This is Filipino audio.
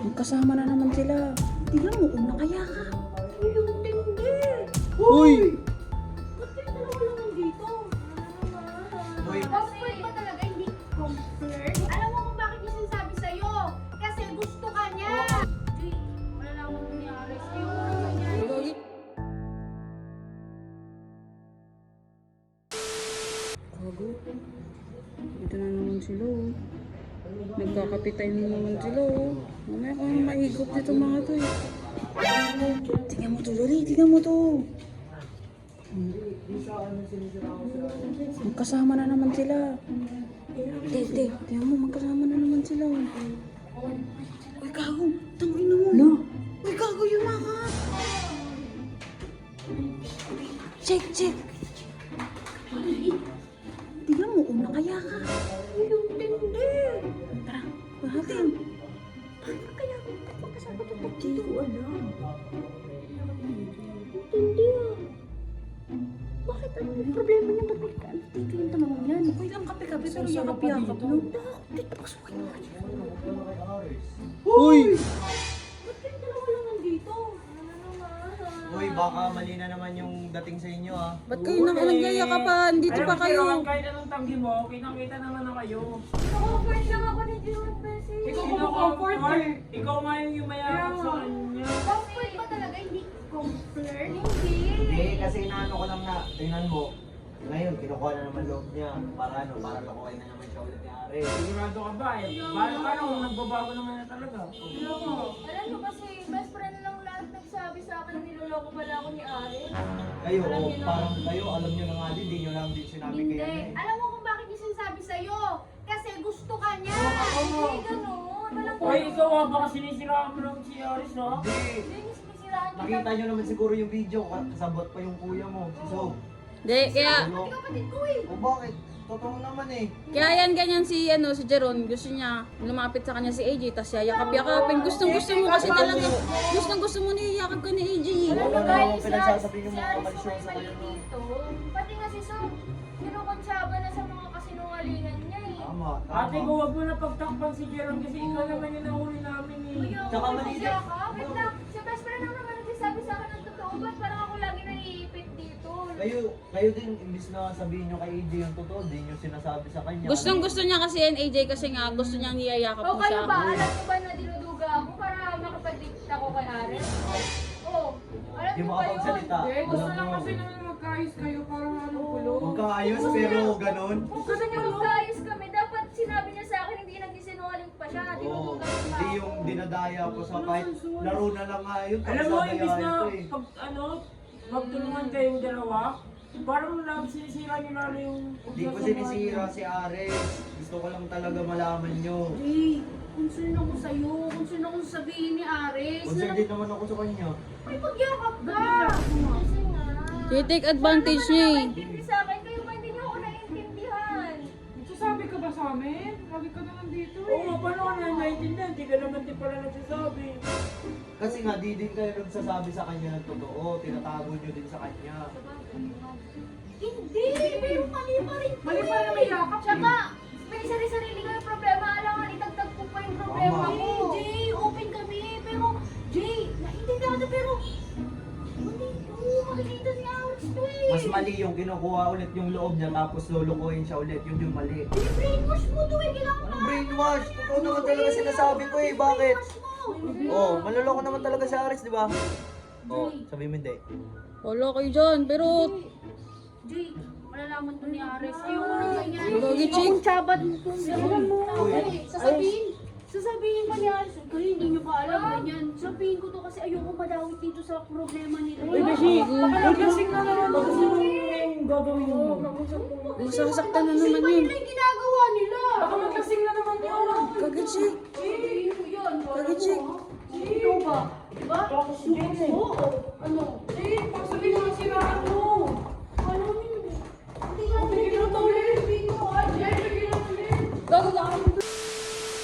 Magkasama na naman sila. Tignan mo, una kaya ka. Yung tindi. Uy! Ba't kayo dalawa lang nandito? Uy. Comfort ba talaga? Hindi comfort? Alam mo kung bakit niya sinasabi sa'yo? Kasi gusto ka niya. Jay, malalaman mo ni Ares. Ayoko na ganyan. Gago. Ito na naman sila oh. Nagkakapitay na naman sila oh. Mamaya kung maigop dito mga to eh. Tingnan mo to, Loli. Tingnan mo to. Magkasama na naman sila. Tingnan mo, magkasama na naman sila. Uy, gago. Tangin na mo. No. Uy, gago yung mga. Check. Tingnan mo, una kaya ka. Yung tindi. Tara, bahatin. Paano kaya kung magkasama to? Hindi ko alam. Tindi ah. Bakit ano yung problema niya? Ba't dito yung tanong yan? Okay lang kape-kape pero yakap-yakap no? Dito, pasukin mo. Uy! Ba't kayo dalawa lang nandito? Ano naman? Uy, baka mali na naman yung dating sa inyo ah. Ba't kayo nagyayakapan? Dito pa kayo. Kahit anong tanggi mo, kitang-kita naman na kayo. Comfort lang ako ni June Bessie. Ikaw comfort eh. Ikaw nga yung yumayakap sa kanya. Comfort ba talaga? Hindi comfort? Hindi, Hindi. kasi inaano ko lang na, tingnan mo. Ngayon, kinukuha na naman loob niya. Para lokohin na naman siya ulit ni Are. Sigurado ka ba eh? Paano kung nagbabago naman na talaga? Alam mo kasi, best friend lang lahat nagsabi sa akin na niloloko pala ako ni Ari. Kayo, Alam niyo na. parang kayo, alam niyo na nga din, di nyo lang din sinabi Hindi. kay Are. Alam mo kung bakit niya sinasabi sa'yo? Kasi gusto ka niya. Hindi ganun. Walang Hoy, ikaw nga baka sinisiraan mo lang si Aris, no? Hindi, Hindi niya sinisiraan kita. nakita nyo naman siguro yung video, kasabot pa yung kuya mo, si Sob. Di, kaya, Ano? Hindi kapatid ko eh. O bakit? Totoo naman eh. kaya yan ganyan si Jeron. Gusto niya lumapit sa kanya si AJ, tapos yayakap-yakapin. Gustong-gusto mo kasi talaga. Gustong-gusto mo niyayakap ka ni AJ. Alam mo Wala guys, namang pinagsasabi yung mga si Aris kamalisyon ko may sa mali kanya, no? dito. Pati nga si Sob, kinukonsyaba na sa mga kasinungalingan niya eh. Tama, Ate ko, tama. wag mo na pagtakpan si Jeron kasi ikaw naman yung nahuli namin eh. Kuya, Tsaka ako mali masya ka. Wait lang, si best friend lang naman nagsasabi sa akin ng totoo. Ba't parang ako lagi naiipit dito? Kayo din, imbis na sabihin nyo kay AJ yung totoo, di nyo sinasabi sa kanya. Gustong-gusto niya kasi yan AJ kasi nga gusto niyang niyayakap O mo kayo siya. ba? Alam niyo ba na dinuduga ako para makapag-date ako kay Ares? Oo. Alam Di niyo mo ba yun? kapagsalita. Gusto lang kasi naman magkaayos kayo para anong gulo. Magkaayos pero ganun. Kung gusto niya magkaayos kami, dapat sinabi niya sa akin hindi nagsisinungaling pa siya. Oo, Dinuduga niya hindi ako. yung dinadaya ko sa kahit laro na lang nga yun. Alam mo, imbis na ko eh. pag magtulungan kayong dalawa, parang sinisira niyo lalo yung... Hindi ko sinisira si Ares. Gusto ko lang talaga malaman nyo. Hey, concern ako sa'yo. Concern ako sa sabihin ni Ares. Concerned din naman ako sa kanya. May pagyakap ka. Kasi nga. Titake advantage niya eh. Hindi sa akin. Kayo ba hindi niyo ako naiintindihan? Nagsasabi ka ba sa amin? Lagi ka na nandito Oo eh. nga, paano ka na naiintindihan? Hindi ka naman din pala nagsasabi. Kasi nga, di din kayo nagsasabi sa kanya ng totoo. Tinatago nyo din sa kanya. Hindi! Pero mali pa rin ko Mali pa rin may yakap eh. Tsaka, may sarili-sarili ko yung problema. Alam nga, itagtag ko pa yung problema Tama. ko. Jay, open kami. Pero, Jay, naintindihan kita pero... Mali to. Makikita si Alex to eh. Mas mali yung kinukuha ulit yung loob niya tapos lulukuhin siya ulit. Yun yung mali. Brainwash mo to eh. Kailangan Anong brainwash? Totoo naman talaga sinasabi ko eh. Bakit? Oh, maluloko naman talaga si Ares, di ba? Oh, sabi mo hindi. Wala kayo dyan, pero Jay, malalaman to ni Ares. Ayoko na ganyan. Gagi, Chick. Kung tsabat kung gano'n mo. Uy. Sasabihin pa ni Ares, kayo hindi nyo pa alam ganyan. Sabihin ko to kasi ayoko madawit dito sa problema nila. Uy, Beshi! Pagkasing na naman kasi yung gagawin mo. masasaktan na naman yun. Ano yung ginagawa nila? Baka magkasing na naman yun. Gagi, Chick. Sabihin ko yun. Gagi, Chick. Ikaw ba? Diba? Oo. Ano?